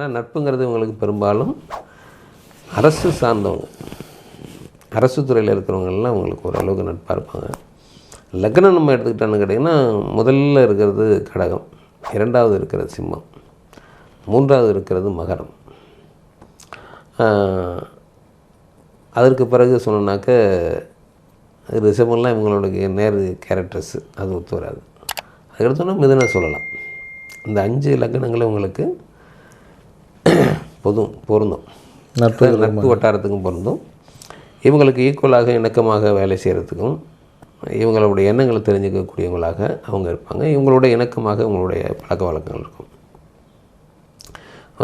ஆனால் நட்புங்கிறது உங்களுக்கு பெரும்பாலும் அரசு சார்ந்தவங்க, அரசு துறையில் இருக்கிறவங்கெல்லாம் உங்களுக்கு ஓரளவுக்கு நட்பாக இருப்பாங்க. லக்னம் நம்ம எடுத்துக்கிட்டோன்னு கேட்டிங்கன்னா முதல்ல இருக்கிறது கடகம், இரண்டாவது இருக்கிறது சிம்மம், மூன்றாவது இருக்கிறது மகரம். அதற்கு பிறகு சொன்னோன்னாக்க ரிஷபம்லாம் இவங்களுடைய நேர் கேரக்டர்ஸு, அது ஒத்து வராது. அதுக்கடுத்தோன்னா மிதுனம் சொல்லலாம். இந்த 5 லக்னங்களும் உங்களுக்கு பொருந்தும், நட்பு வட்டாரத்துக்கும் பொருந்தும். இவங்களுக்கு ஈக்குவலாக இணக்கமாக வேலை செய்கிறதுக்கும் இவங்களுடைய எண்ணங்களை தெரிஞ்சுக்கக்கூடியவங்களாக அவங்க இருப்பாங்க. இவங்களோட இணக்கமாக இவங்களுடைய பழக்க வழக்கங்கள் இருக்கும்.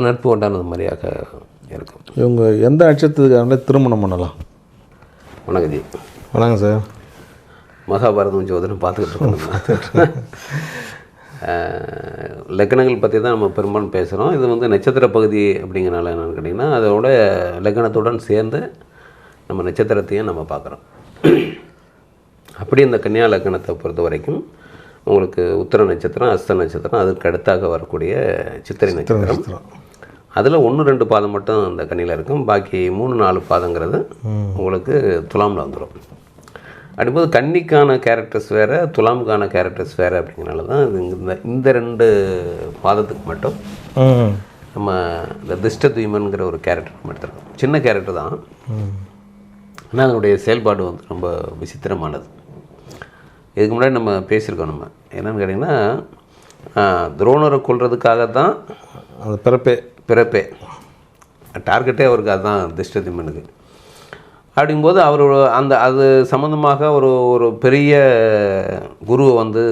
நட்பு வட்டாரம் அந்த மாதிரியாக இருக்கும். இவங்க எந்த நட்சத்திரத்துக்காக திருமணம் பண்ணலாம்? வணக்கம் ஜி. வணக்கம் சார். மகாபாரதம் ஜோதிடம் பார்த்துக்கிட்டு இருக்கோம். லக்னங்கள் பற்றி தான் நம்ம பெரும்பாலும் பேசுகிறோம். இது வந்து நட்சத்திர பகுதி அப்படிங்கிறனால என்னென்னு கேட்டிங்கன்னா அதோட லக்னத்துடன் சேர்ந்து நம்ம நட்சத்திரத்தையும் நம்ம பார்க்குறோம். அப்படி இந்த கன்னியா லக்னத்தை பொறுத்த வரைக்கும் உங்களுக்கு உத்திர நட்சத்திரம், அஸ்த நட்சத்திரம், அதற்கு அடுத்தாக வரக்கூடிய சித்திரை நட்சத்திரம், அதில் 1-2 பாதம் மட்டும் அந்த கன்னியில் இருக்கும். பாக்கி 3-4 பாதங்கிறது உங்களுக்கு துலாமில் வந்துடும். அப்படிங்கும்போது கன்னிக்கான கேரக்டர்ஸ் வேறு, துலாமுக்கான கேரக்டர்ஸ் வேறு. அப்படிங்கிறனால தான் இந்த 2 பாதத்துக்கு மட்டும் நம்ம இந்த திஷ்ட தூய்மன்கிற ஒரு கேரக்டர் நம்ம எடுத்துருக்கோம். சின்ன கேரக்டர் தான், ஆனால் அதனுடைய செயல்பாடு வந்து ரொம்ப விசித்திரமானது. இதுக்கு முன்னாடி நம்ம பேசியிருக்கோம். நம்ம என்னென்னு கேட்டிங்கன்னா துரோணரை கொல்றதுக்காக தான் அந்த பிறப்பே டார்கெட்டே அவருக்கு அதுதான் திஷ்டதிம்மனுக்கு. அப்படிங்கும்போது அவர் அது சம்மந்தமாக ஒரு பெரிய குருவை வந்து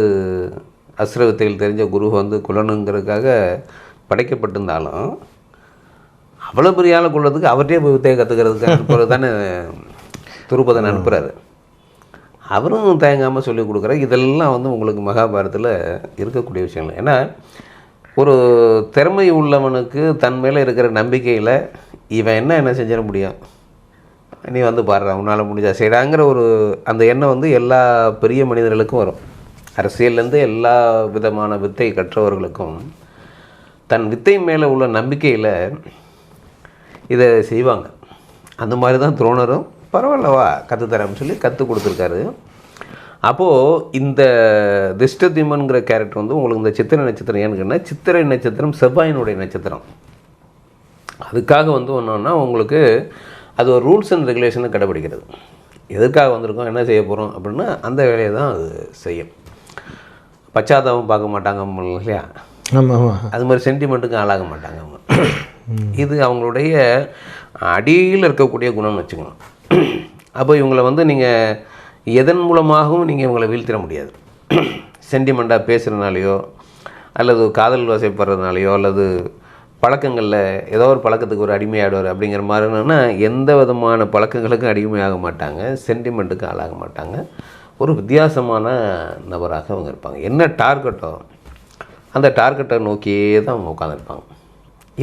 அஸ்திர வித்தைகள் தெரிஞ்ச குருவை வந்து கொல்லணுங்கிறதுக்காக படைக்கப்பட்டிருந்தாலும் அவ்வளோ பெரிய ஆளை கொள்றதுக்கு அவர்கிட்டே போய் வித்தையை கற்றுக்கிறதுக்கு அனுப்புறது தானே துருபதன் அனுப்புகிறாரு. அவரும் தயங்காமல் சொல்லிக் கொடுக்குறாரு. இதெல்லாம் வந்து உங்களுக்கு மகாபாரதத்தில் இருக்கக்கூடிய விஷயங்கள். ஏன்னா ஒரு திறமை உள்ளவனுக்கு தன் மேலே இருக்கிற நம்பிக்கையில் இவன் என்ன செஞ்சிட முடியும், நீ வந்து பாடுற உன்னால் முடிஞ்சா செய்டாங்கிற ஒரு அந்த எண்ணம் வந்து எல்லா பெரிய மனிதர்களுக்கும் வரும். அரசியல்லேருந்து எல்லா விதமான வித்தை கற்றவர்களுக்கும் தன் வித்தை மேலே உள்ள நம்பிக்கையில் இதை செய்வாங்க. அந்த மாதிரி தான் துரோணரும் பரவாயில்லவா கற்றுத்தரேன்னு சொல்லி கற்றுக் கொடுத்துருக்காரு. அப்போது இந்த திஷ்டதிம்மன்கிற கேரக்டர் வந்து உங்களுக்கு இந்த சித்திரை நட்சத்திரம் ஏன்னு கேட்டால் சித்திரை நட்சத்திரம் செவ்வாயினுடைய நட்சத்திரம். அதுக்காக வந்து ஒன்றுன்னா உங்களுக்கு அது ஒரு ரூல்ஸ் அண்ட் ரெகுலேஷனை கடைபிடிக்கிறது. எதுக்காக வந்திருக்கோம், என்ன செய்ய போகிறோம் அப்படின்னா அந்த வேலையை தான் அது செய்யும். பச்சாதாபம் பார்க்க மாட்டாங்க இல்லையா, அது மாதிரி சென்டிமெண்ட்டுக்கும் ஆளாக மாட்டாங்க அவங்க. இது அவங்களுடைய அடியில் இருக்கக்கூடிய குணம்னு வச்சுக்கணும். அப்போ இவங்களை வந்து நீங்கள் எதன் மூலமாகவும் நீங்கள் இவங்களை வீழ்த்திட முடியாது. சென்டிமெண்ட்டாக பேசுகிறனாலையோ அல்லது காதல் வசைப்படுறதுனாலையோ அல்லது பழக்கங்களில் ஏதோ ஒரு பழக்கத்துக்கு ஒரு அடிமையாடுவார் அப்படிங்கிற மாதிரினா எந்த விதமான பழக்கங்களுக்கும் அடிமையாக மாட்டாங்க, சென்டிமெண்ட்டுக்கும் ஆளாக மாட்டாங்க. ஒரு வித்தியாசமான நபராக அவங்க இருப்பாங்க. என்ன டார்கெட்டோ அந்த டார்கெட்டை நோக்கியே தான் அவங்க உட்காந்துருப்பாங்க.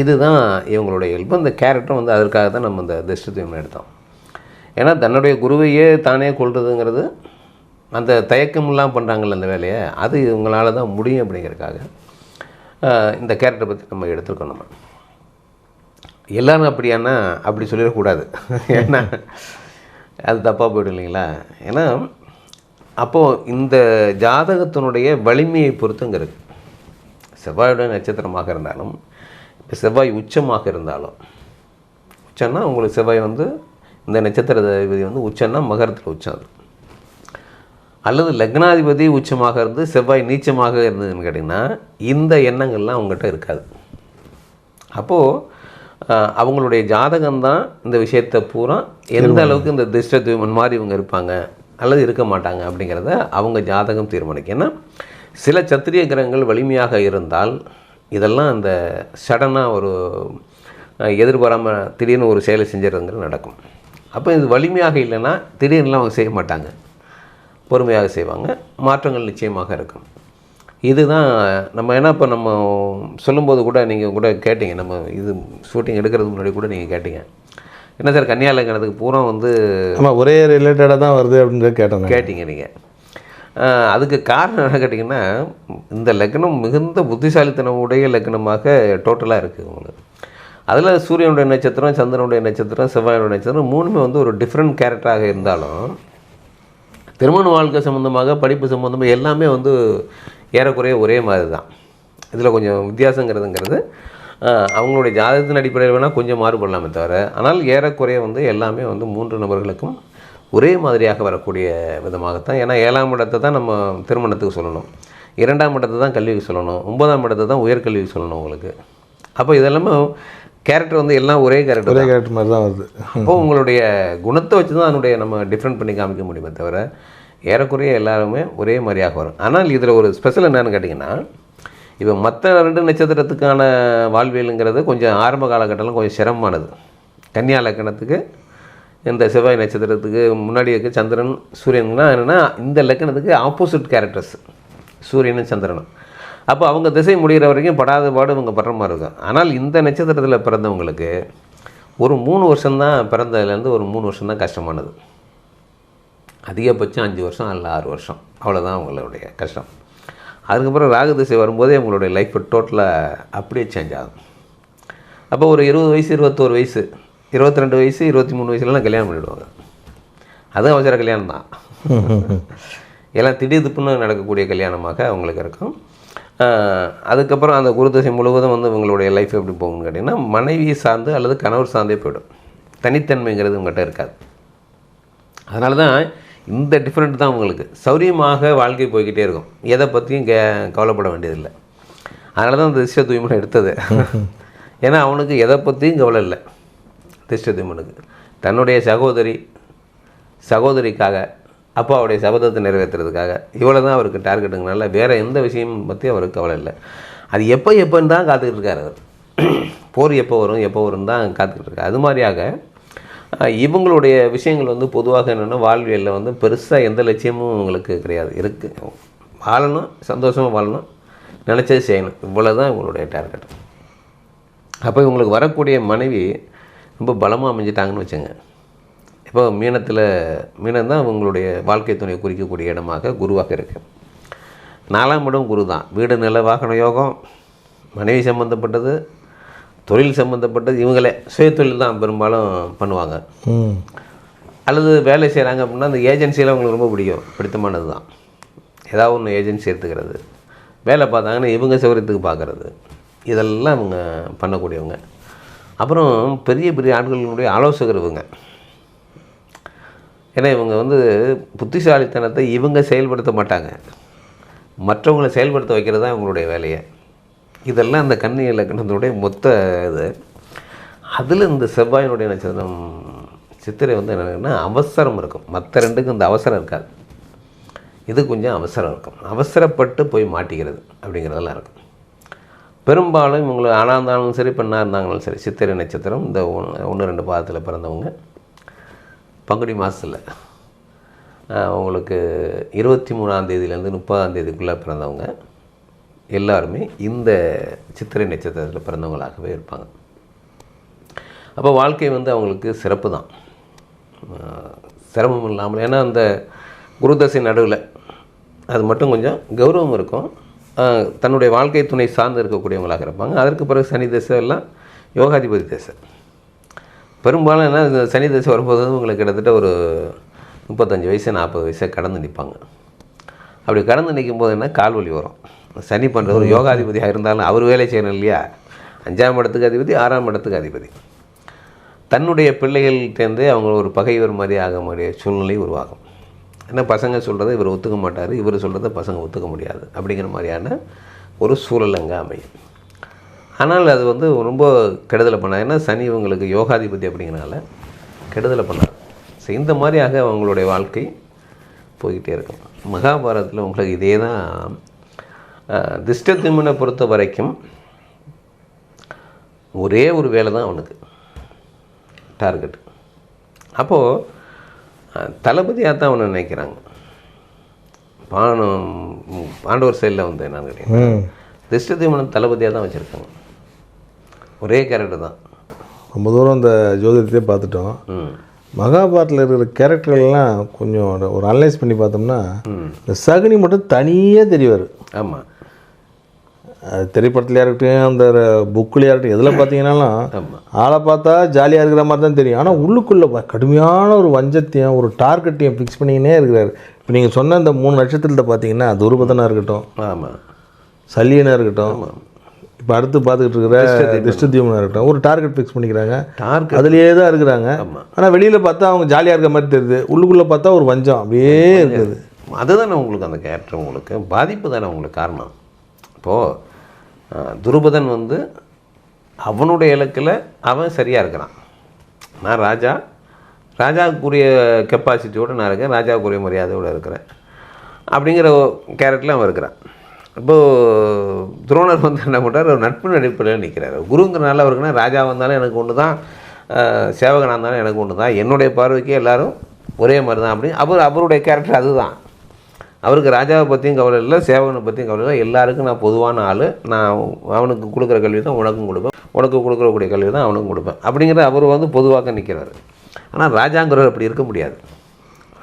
இதுதான் இவங்களுடைய இயல்பு. இந்த கேரக்டர் வந்து அதற்காக தான் நம்ம இந்த திஷ்டதிம்மன் எடுத்தோம். ஏன்னா தன்னுடைய குருவையே தானே கொள்றதுங்கிறது அந்த தயக்கமெல்லாம் பண்ணுறாங்கள்ல அந்த வேலையை, அது இவங்களால தான் முடியும் அப்படிங்கிறதுக்காக இந்த கேரக்டரை பற்றி நம்ம எடுத்துருக்கோம். நம்ம எல்லோரும் அப்படியானா அப்படி சொல்லிடக்கூடாது, ஏன்னா அது தப்பாக போய்டும் இல்லைங்களா. ஏன்னா அப்போது இந்த ஜாதகத்தினுடைய வலிமையை பொறுத்துங்க இருக்குது. செவ்வாயுடைய நட்சத்திரமாக இருந்தாலும், இப்போ செவ்வாய் உச்சமாக இருந்தாலும், உச்சம்னா உங்களுக்கு செவ்வாய் வந்து இந்த நட்சத்திராதிபதி வந்து உச்சம்னா மகரத்தில் உச்சம் அது, அல்லது லக்னாதிபதி உச்சமாக இருந்து செவ்வாய் நீச்சமாக இருந்ததுன்னு கேட்டிங்கன்னா இந்த எண்ணங்கள்லாம் அவங்ககிட்ட இருக்காது. அப்போது அவங்களுடைய ஜாதகம்தான் இந்த விஷயத்தை பூரா எந்த அளவுக்கு இந்த திஷ்டத்வீமன் மாதிரி இவங்க இருப்பாங்க அல்லது இருக்க மாட்டாங்க அப்படிங்கிறத அவங்க ஜாதகம் தீர்மானிக்கும். ஏன்னா சில சத்திரிய கிரகங்கள் வலிமையாக இருந்தால் இதெல்லாம் அந்த சடனாக ஒரு எதிர்பாராமல் திடீர்னு ஒரு செயலை செஞ்சுறதுங்கிறது நடக்கும். அப்போ இது வலிமையாக இல்லைன்னா திடீர்னுலாம் அவங்க செய்ய மாட்டாங்க, பொறுமையாக செய்வாங்க, மாற்றங்கள் நிச்சயமாக இருக்கும். இதுதான் நம்ம ஏன்னா இப்போ நம்ம சொல்லும்போது கூட நீங்கள் கூட கேட்டிங்க, நம்ம இது ஷூட்டிங் எடுக்கிறதுக்கு முன்னாடி கூட நீங்கள் கேட்டிங்க, என்ன சார் கன்னியா லக்னத்துக்கு பூரா வந்து ஒரே ரிலேட்டடாக தான் வருது அப்படின்னு கேட்டிங்க நீங்கள். அதுக்கு காரணம் என்ன கேட்டிங்கன்னா இந்த லக்னம் மிகுந்த புத்திசாலித்தனம் உடைய லக்னமாக டோட்டலாக இருக்குது உங்களுக்கு. அதில் சூரியனுடைய நட்சத்திரம், சந்திரனுடைய நட்சத்திரம், செவ்வாயுடைய நட்சத்திரம் மூணுமே வந்து ஒரு டிஃப்ரெண்ட் கேரக்டராக இருந்தாலும் திருமண வாழ்க்கை சம்மந்தமாக, படிப்பு சம்மந்தமாக எல்லாமே வந்து ஏறக்குறைய ஒரே மாதிரி தான். இதில் கொஞ்சம் வித்தியாசங்கிறதுங்கிறது அவங்களுடைய ஜாதகத்தின் அடிப்படையில் வேணால் கொஞ்சம் மாறுபடலாமே தவிர, ஆனால் ஏறக்குறைய வந்து எல்லாமே வந்து 3 நபர்களுக்கும் ஒரே மாதிரியாக வரக்கூடிய விதமாகத்தான். ஏன்னா 7ஆம் இடத்தை தான் நம்ம திருமணத்துக்கு சொல்லணும், 2ஆம் இடத்தை தான் கல்விக்கு சொல்லணும், 9ஆம் இடத்தை தான் உயர்கல்விக்கு சொல்லணும் உங்களுக்கு. அப்போ இதெல்லாமே கேரக்டர் வந்து எல்லாம் ஒரே கேரக்டர் மாதிரி தான் வருது. அப்போது உங்களுடைய குணத்தை வச்சு தான் அதனுடைய நம்ம டிஃப்ரெண்ட் பண்ணி காமிக்க முடியுமே தவிர ஏறக்குறைய எல்லாருமே ஒரே மாதிரியாக வரும். ஆனால் இதில் ஒரு ஸ்பெஷல் என்னன்னு கேட்டிங்கன்னா, இப்போ மற்ற 2 நட்சத்திரத்துக்கான வாழ்வியலுங்கிறது கொஞ்சம் ஆரம்ப காலகட்டத்தில் கொஞ்சம் சிரமமானது. கன்னியா லக்கணத்துக்கு இந்த செவ்வாய் நட்சத்திரத்துக்கு முன்னாடி இருக்க சந்திரன் சூரியன்னா என்னென்னா இந்த லக்கணத்துக்கு ஆப்போசிட் கேரக்டர்ஸ் சூரியனும் சந்திரனும். அப்போ அவங்க திசை முடிகிற வரைக்கும் படாத பாடு இவங்க படுற மாதிரி இருக்கும். ஆனால் இந்த நட்சத்திரத்தில் பிறந்தவங்களுக்கு ஒரு 3 வருஷம்தான், பிறந்ததுலேருந்து ஒரு 3 வருஷம் தான் கஷ்டமானது. அதிகபட்சம் 5 வருஷம் அல்ல 6 வருஷம், அவ்வளோதான் அவங்களுடைய கஷ்டம். அதுக்கப்புறம் ராகு திசை வரும்போதே அவங்களுடைய லைஃப் டோட்டலாக அப்படியே சேஞ்ச் ஆகும். அப்போ ஒரு 20 வயசு, 21 வயசு, 22 வயசு, 23 வயசுலலாம் கல்யாணம் பண்ணிவிடுவாங்க. அதுவும் அவசர கல்யாணம் தான். எல்லாம் திடீர்னு நடக்கக்கூடிய கல்யாணமாக அவங்களுக்கு இருக்கும். அதுக்கப்புறம் அந்த குரு திசை முழுவதும் வந்து இவங்களுடைய லைஃப் எப்படி போகும்னு கேட்டிங்கன்னா, மனைவி சார்ந்து அல்லது கணவர் சார்ந்தே போய்டும். தனித்தன்மைங்கிறது உங்கள்கிட்ட இருக்காது. அதனால தான் இந்த டிஃப்ரெண்ட் தான் உங்களுக்கு சௌரியமாக வாழ்க்கை போய்கிட்டே இருக்கும். எதை பற்றியும் கவலைப்பட வேண்டியதில்லை. அதனால தான் இந்த திஷ்ட தூய்மனை எடுத்தது. ஏன்னா அவனுக்கு எதை பற்றியும் கவலை இல்லை. திஷ்ட தூய்மனுக்கு தன்னுடைய சகோதரிக்காக, அப்பாவுடைய சபதத்தை நிறைவேற்றுறதுக்காக இவ்வளோ தான் அவருக்கு டார்கெட்டுங்கனால வேறு எந்த விஷயமும் பற்றி அவருக்கு கவலை இல்லை. அது எப்போன்னு தான் காத்துக்கிட்டு இருக்கார் அவர். போர் எப்போ வரும்னு தான் காத்துக்கிட்டு இருக்கார். அது மாதிரியாக இவங்களுடைய விஷயங்கள் வந்து பொதுவாக என்னென்னா, வாழ்வியலில் வந்து பெருசாக எந்த லட்சியமும் உங்களுக்கு கிடையாது. இருக்குது, வாழணும், சந்தோஷமாக வாழணும், நினச்சது செய்யணும், இவ்வளோ தான் இவங்களுடைய டார்கெட். அப்போ இவங்களுக்கு வரக்கூடிய மனைவி ரொம்ப பலமாக அமைஞ்சிட்டாங்கன்னு வச்சுங்க. இப்போ மீனம் தான் உங்களுடைய வாழ்க்கை துணையை குறிக்கக்கூடிய இடமாக குருவாக இருக்குது. 4ஆம் இடம் குரு தான். வீடு நில வாகன யோகம், மனைவி சம்மந்தப்பட்டது, தொழில் சம்மந்தப்பட்டது. இவங்களே சுயத்தொழில் தான் பெரும்பாலும் பண்ணுவாங்க. அல்லது வேலை செய்கிறாங்க அப்படின்னா அந்த ஏஜென்சியில் அவங்களுக்கு ரொம்ப பிடித்தமானது தான். ஏதாவது ஒன்று ஏஜென்சி எடுத்துக்கிறது, வேலை பார்த்தாங்கன்னா இவங்க சௌகரியத்துக்கு பார்க்குறது, இதெல்லாம் இவங்க பண்ணக்கூடியவங்க. அப்புறம் பெரிய பெரிய ஆட்களுடைய ஆலோசகர் இவங்க. ஏன்னா இவங்க வந்து புத்திசாலித்தனத்தை இவங்க செயல்படுத்த மாட்டாங்க, மற்றவங்களை செயல்படுத்த வைக்கிறது தான் இவங்களுடைய வேலையை. இதெல்லாம் அந்த கன்னி இலக்கணத்தினுடைய மொத்த இது. அதில் இந்த செவ்வாயினுடைய நட்சத்திரம் சித்திரை வந்து என்னென்னா அவசரம் இருக்கும். மற்ற 2க்கும் இந்த அவசரம் இருக்காது. இது கொஞ்சம் அவசரம் இருக்கும். அவசரப்பட்டு போய் மாட்டிக்கிறது அப்படிங்கிறதெல்லாம் இருக்கும். பெரும்பாலும் இவங்களுக்கு ஆணாக இருந்தாலும் சரி, பெண்ணாக இருந்தாங்களும் சரி, சித்திரை நட்சத்திரம் இந்த 1-2 பாதத்தில் பிறந்தவங்க பங்குனி மாதத்தில் உங்களுக்கு 23ஆம் தேதியிலேருந்து 30ஆம் தேதிக்குள்ளே பிறந்தவங்க எல்லாருமே இந்த சித்திரை நட்சத்திரத்தில் பிறந்தவங்களாகவே இருப்பாங்க. அப்போ வாழ்க்கை வந்து அவங்களுக்கு சிறப்பு தான், சிரமம் இல்லாமல். ஏன்னா அந்த குருதசை நடுவில் அது மட்டும் கொஞ்சம் கௌரவம் இருக்கும். தன்னுடைய வாழ்க்கை துணை சார்ந்து இருக்கக்கூடியவங்களாக இருப்பாங்க. அதற்கு பிறகு சனி தசை எல்லாம் யோகாதிபதி தசை. பெரும்பாலும் என்ன, இந்த சனி தசை வரும்போது உங்களுக்கு கிட்டத்தட்ட ஒரு 35 வயசு 40 வயசை கடந்து நிற்பாங்க. அப்படி கடந்து நிற்கும் போது என்ன, கால்வலி வரும். சனி பண்ணுற ஒரு யோகாதிபதியாக இருந்தாலும் அவர் வேலை செய்யணும் இல்லையா. 5ஆம் இடத்துக்கு அதிபதி, 6ஆம் இடத்துக்கு அதிபதி. தன்னுடைய பிள்ளைகள்கிட்டேருந்து அவங்க ஒரு பகைவர் மாதிரி ஆக முடிய சூழ்நிலை உருவாகும். ஏன்னா பசங்க சொல்கிறத இவர் ஒத்துக்க மாட்டார், இவர் சொல்கிறத பசங்க ஒத்துக்க முடியாது அப்படிங்கிற மாதிரியான ஒரு சூழல் அங்கே அமையும். ஆனால் அது வந்து ரொம்ப கெடுதலை பண்ணாது. ஏன்னா சனி இவங்களுக்கு யோகாதிபதி அப்படிங்கிறனால கெடுதலை பண்ணாது. ஸோ இந்த மாதிரியாக அவங்களுடைய வாழ்க்கை போய்கிட்டே இருக்கும். மகாபாரதத்தில் உங்களுக்கு இதே தான். திஷ்டத்யும்னனை பொறுத்த வரைக்கும் ஒரே ஒரு வேலை தான் அவனுக்கு டார்கெட். அப்போது தளபதியாக தான் அவனை நினைக்கிறாங்க. பாண்டவர் சைடில் வந்து என்னன்னு கேட்டீங்கன்னா திஷ்டத்யும்னன் தளபதியாக தான் வச்சுருக்காங்க. ஒரே கேரக்டர் தான். ரொம்ப தூரம் இந்த ஜோதிடத்தையே பார்த்துட்டோம். மகாபாரத்தில் இருக்கிற கேரக்டர்கள்லாம் கொஞ்சம் ஒரு அனலைஸ் பண்ணி பார்த்தோம்னா இந்த சகுனி மட்டும் தனியாக தெரியவார். ஆமாம், திரைப்படத்துலையாக இருக்கட்டும் அந்த புக்குலையாக இருக்கட்டும் எதில் பார்த்தீங்கன்னாலும் ஆளை பார்த்தா ஜாலியாக இருக்கிற மாதிரி தான் தெரியும். ஆனால் உள்ளுக்குள்ளே கடுமையான ஒரு வஞ்சத்தையும் ஒரு டார்கெட்டையும் ஃபிக்ஸ் பண்ணிக்கினே இருக்கிறாரு. இப்போ நீங்கள் சொன்ன இந்த 3 நட்சத்திரத்தில் பார்த்தீங்கன்னா துருபதனாக இருக்கட்டும், ஆமாம், சல்லியனாக இருக்கட்டும், இப்போ அடுத்து பார்த்துக்கிட்டு இருக்கிற திஷ்டத்யும்னாக இருக்கட்டும், ஒரு டார்கெட் ஃபிக்ஸ் பண்ணிக்கிறாங்க. அதுலேயே தான் இருக்கிறாங்க. ஆனால் வெளியில் பார்த்தா அவங்க ஜாலியாக இருக்கிற மாதிரி தெரியுது, உள்ளுக்குள்ளே பார்த்தா ஒரு வஞ்சம் அப்படியே இருக்குது. அதுதானே உங்களுக்கு அந்த கேரக்டர் உங்களுக்கு பாதிப்பு தானே உங்களுக்கு காரணம். இப்போது துருபதன் வந்து அவனுடைய இலக்கில் அவன் சரியாக இருக்கிறான். நான் ராஜாவுக்குரிய கெப்பாசிட்டியோடு நான் இருக்கேன், ராஜாவுக்குரிய மரியாதையோடு இருக்கிறேன் அப்படிங்கிற கேரக்டரில் அவன் இருக்கிறான். இப்போது துரோணர் வந்து என்ன பண்ணுறாரு, ஒரு நட்பு அடிப்படையில் நிற்கிறார். குருங்கிறனால அவருக்குன்னா ராஜா வந்தாலும் எனக்கு ஒன்று தான், சேவகனாக இருந்தாலும் எனக்கு ஒன்று தான், என்னுடைய பார்வைக்கே எல்லோரும் ஒரே மாதிரி தான் அப்படின்னு அவருடைய கேரக்டர் அதுதான். அவருக்கு ராஜாவை பற்றியும் கவலை இல்லை, சேவகனை பற்றியும் கவலை இல்லை, எல்லாருக்கும் நான் பொதுவான ஆள், நான் அவனுக்கு கொடுக்குற கல்வி தான் உனக்கும் கொடுப்பேன், உனக்கு கொடுக்குறக்கூடிய கல்வி தான் அவனுக்கும் கொடுப்பேன் அப்படிங்கிற அவர் வந்து பொதுவாக நிற்கிறார். ஆனால் ராஜாங்கிறவர் அப்படி இருக்க முடியாது.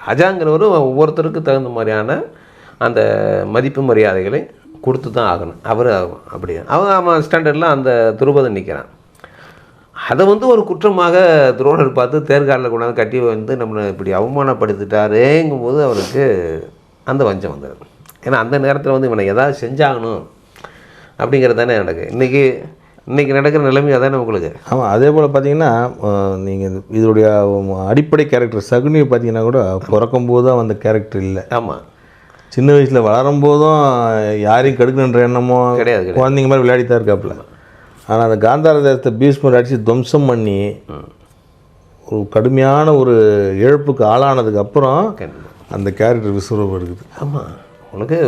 ராஜாங்கிறவர் ஒவ்வொருத்தருக்கு தகுந்த மாதிரியான அந்த மதிப்பு மரியாதைகளை கொடுத்து தான் ஆகணும். அவர் அப்படி அவன் ஸ்டாண்டர்டில் அந்த துருபதன் நிற்கிறான். அதை வந்து ஒரு குற்றமாக துரோணர் பார்த்து தேர்காலில் கொண்டாந்து கட்டி வந்து நம்மளை இப்படி அவமானப்படுத்திட்டாரேங்கும் போது அவருக்கு அந்த வஞ்சம் வந்தது. ஏன்னா அந்த நேரத்தில் வந்து இவனை ஏதாவது செஞ்சாகணும் அப்படிங்கிறது தானே நடக்குது. இன்றைக்கி நடக்கிற நிலைமை அதானே உங்களுக்கு. ஆமாம், அதே போல் பார்த்தீங்கன்னா நீங்கள் இதோடைய அடிப்படை கேரக்டர் சகுனியை பார்த்தீங்கன்னா கூட பிறக்கும்போது தான் அந்த கேரக்டர் இல்லை. ஆமாம், சின்ன வயசில் வளரும் போதும் யாரையும் கெடுக்கணுன்ற எண்ணமோ கிடையாது, குழந்தைங்க மாதிரி விளையாடித்தான் இருக்காப்புல. ஆனால் அந்த காந்தார தேசத்தை பீஷ்மர் அடித்து துவம்சம் பண்ணி ஒரு கடுமையான ஒரு இழப்புக்கு ஆளானதுக்கு அப்புறம் அந்த கேரக்டர் விஸ்வரூபம் எடுக்குது. ஆமாம், உங்களுக்கு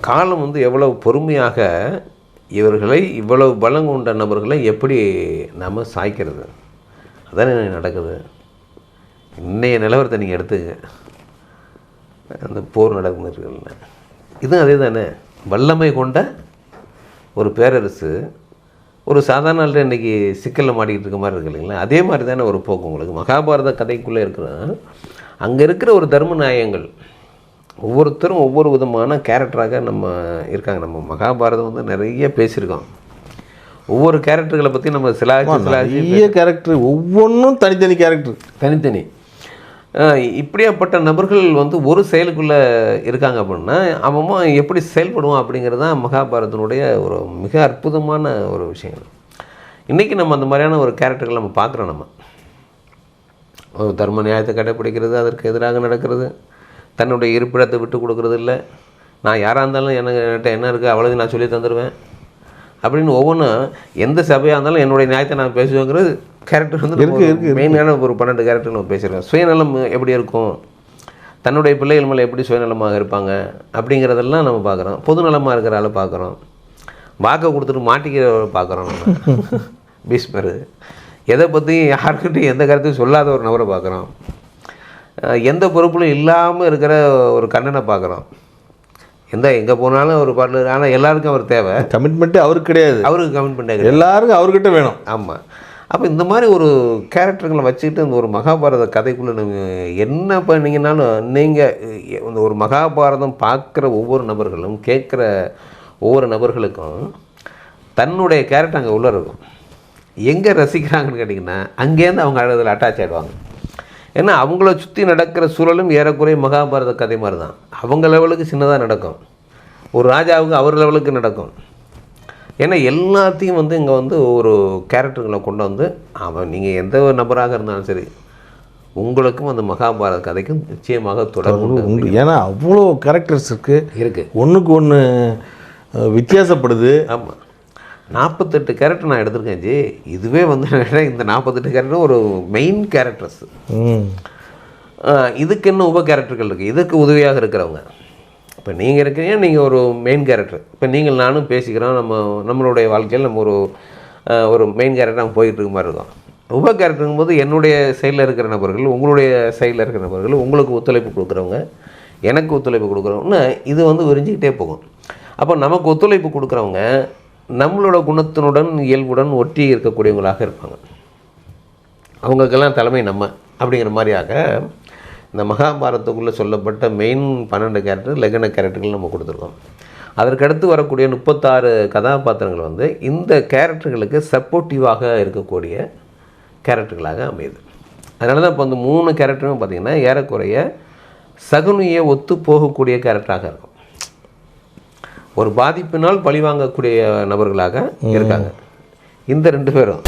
காலம் வந்து எவ்வளவு பொறுமையாக இவர்களை இவ்வளவு பலம் கொண்ட நபர்களை எப்படி நாம் சாய்க்கிறது அதானே நடக்குது. இன்றைய நிலவரத்தை நீங்கள் எடுத்துங்க, அந்த போர் நடக்குதுல்ல, இதுவும் அதே தானே. வல்லமை கொண்ட ஒரு பேரரசு ஒரு சாதாரண ஆள்கிட்ட இன்றைக்கி சிக்கலில் மாட்டிக்கிட்டு இருக்க மாதிரி இருக்கு இல்லைங்களா. அதே மாதிரி தானே ஒரு போக்கு உங்களுக்கு மகாபாரத கதைக்குள்ளே இருக்கிற அங்கே இருக்கிற ஒரு தர்ம நாயகங்கள் ஒவ்வொருத்தரும் ஒவ்வொரு விதமான கேரக்டராக நம்ம இருக்காங்க. நம்ம மகாபாரதம் வந்து நிறைய பேசியிருக்கோம். ஒவ்வொரு கேரக்டர்களை பற்றி நம்ம சில கேரக்டர் ஒவ்வொன்றும் தனித்தனி கேரக்டர் தனித்தனி. இப்படியாப்பட்ட நபர்கள் வந்து ஒரு செயலுக்குள்ளே இருக்காங்க அப்படின்னா அவன் எப்படி செயல்படுவான் அப்படிங்கிறது தான் மகாபாரதத்தினுடைய ஒரு மிக அற்புதமான ஒரு விஷயங்கள். இன்றைக்கி நம்ம அந்த மாதிரியான ஒரு கேரக்டர்கள் நம்ம பார்க்குறோம். நம்ம ஒரு தர்ம நியாயத்தை கடைப்பிடிக்கிறது, அதற்கு எதிராக நடக்கிறது, தன்னுடைய இருப்பிடத்தை விட்டு கொடுக்குறது இல்லை, நான் யாராக இருந்தாலும் என்கிட்ட என்ன இருக்குது அவ்வளோது நான் சொல்லி தந்துடுவேன் அப்படின்னு ஒவ்வொன்றும் எந்த சபையாக இருந்தாலும் என்னுடைய நியாயத்தை நான் பேசுவேங்கிறது கேரக்டர் வந்து மெயினான ஒரு 12 கேரக்டர் நம்ம பேசியிருக்கோம். சுயநலம் எப்படி இருக்கும், தன்னுடைய பிள்ளைகள் மேலே எப்படி சுயநலமாக இருப்பாங்க அப்படிங்கிறதெல்லாம் நம்ம பார்க்குறோம். பொதுநலமாக இருக்கிற ஆளை பார்க்குறோம், வாக்கை கொடுத்துட்டு மாட்டிக்கிற பார்க்குறோம். நம்ம பீஷ்மர் எதை பற்றியும் யாருக்கிட்டையும் எந்த கருத்தையும் சொல்லாத ஒரு நபரை பார்க்குறோம். எந்த பொறுப்புலும் இல்லாமல் இருக்கிற ஒரு கண்ணனை பார்க்குறோம். எங்கே போனாலும் ஒரு பாடல், ஆனால் எல்லாருக்கும் அவர் தேவை, கமிட்மெண்ட்டு அவருக்கு கிடையாது, அவருக்கு கமிட்மெண்ட் எல்லாருக்கும் அவர்கிட்ட வேணும். ஆமாம், அப்போ இந்த மாதிரி ஒரு கேரக்டர்களை வச்சுக்கிட்டு இந்த ஒரு மகாபாரத கதைக்குள்ளே நீங்கள் என்ன பண்ணிங்கனாலும் நீங்கள் இந்த ஒரு மகாபாரதம் பார்க்குற ஒவ்வொரு நபர்களும் கேட்குற ஒவ்வொரு நபர்களுக்கும் தன்னுடைய கேரக்டர் அங்கே உள்ள இருக்கும். எங்கே ரசிக்கிறாங்கன்னு கேட்டிங்கன்னா அங்கேருந்து அவங்க அதில் அட்டாச் ஆகிடுவாங்க. ஏன்னா அவங்கள சுற்றி நடக்கிற சூழலும் ஏறக்குறைய மகாபாரத கதை மாதிரி தான். அவங்க லெவலுக்கு சின்னதாக நடக்கும், ஒரு ராஜாவுக்கு அவர் லெவலுக்கு நடக்கும். ஏன்னா எல்லாத்தையும் வந்து இங்கே வந்து ஒரு கேரக்டர்களை கொண்டு வந்து அவன் நீங்கள் எந்த ஒரு நபராக இருந்தாலும் சரி உங்களுக்கும் அந்த மகாபாரத கதைக்கும் நிச்சயமாக தொடர்பு உண்டு. ஏன்னா அவ்வளோ கேரக்டர்ஸ் இருக்குது, ஒன்றுக்கு ஒன்று வித்தியாசப்படுது. ஆமாம், 48 கேரக்டர் நான் எடுத்திருக்கேன் ஜி. இதுவே வந்து இந்த 48 கேரக்டரும் ஒரு மெயின் கேரக்டர்ஸ். இதுக்கு என்ன உப கேரக்டர்கள் இருக்குது, இதுக்கு உதவியாக இருக்கிறவங்க. இப்போ நீங்கள் இருக்கிறீங்க, நீங்கள் ஒரு மெயின் கேரக்டர். இப்போ நீங்கள் நானும் பேசிக்கிறோம், நம்மளுடைய வாழ்க்கையில் நம்ம ஒரு மெயின் கேரக்டர் நம்ம போயிட்டு இருக்க மாதிரி இருக்கும். உப கேரக்டருங்கும் போது என்னுடைய சைடில் இருக்கிற நபர்கள், உங்களுடைய சைடில் இருக்கிற நபர்கள், உங்களுக்கு ஒத்துழைப்பு கொடுக்குறவங்க, எனக்கு ஒத்துழைப்பு கொடுக்குறவங்க, இது வந்து விரிஞ்சிக்கிட்டே போகும். அப்போ நமக்கு ஒத்துழைப்பு கொடுக்குறவங்க நம்மளோட குணத்தினுடன் இயல்புடன் ஒட்டி இருக்கக்கூடியவங்களாக இருப்பாங்க. அவங்களுக்கெல்லாம் தலைமை நம்ம அப்படிங்கிற மாதிரியாக இந்த மகாபாரதத்துக்குள்ளே சொல்லப்பட்ட மெயின் 12 கேரக்டர் லெகன கேரக்டர்கள் நம்ம கொடுத்துருக்கோம். அதற்கடுத்து வரக்கூடிய 36 கதாபாத்திரங்கள் வந்து இந்த கேரக்டர்களுக்கு சப்போர்ட்டிவாக இருக்கக்கூடிய கேரக்டர்களாக அமையுது. அதனால தான் இப்போ அந்த 3 கேரக்டரும் பார்த்திங்கன்னா ஏறக்குறைய சகுனியை ஒத்து போகக்கூடிய கேரக்டராக இருக்கும். ஒரு பாதிப்பினால் பழிவாங்கக்கூடிய நபர்களாக இருக்காங்க இந்த 2 பேரும்.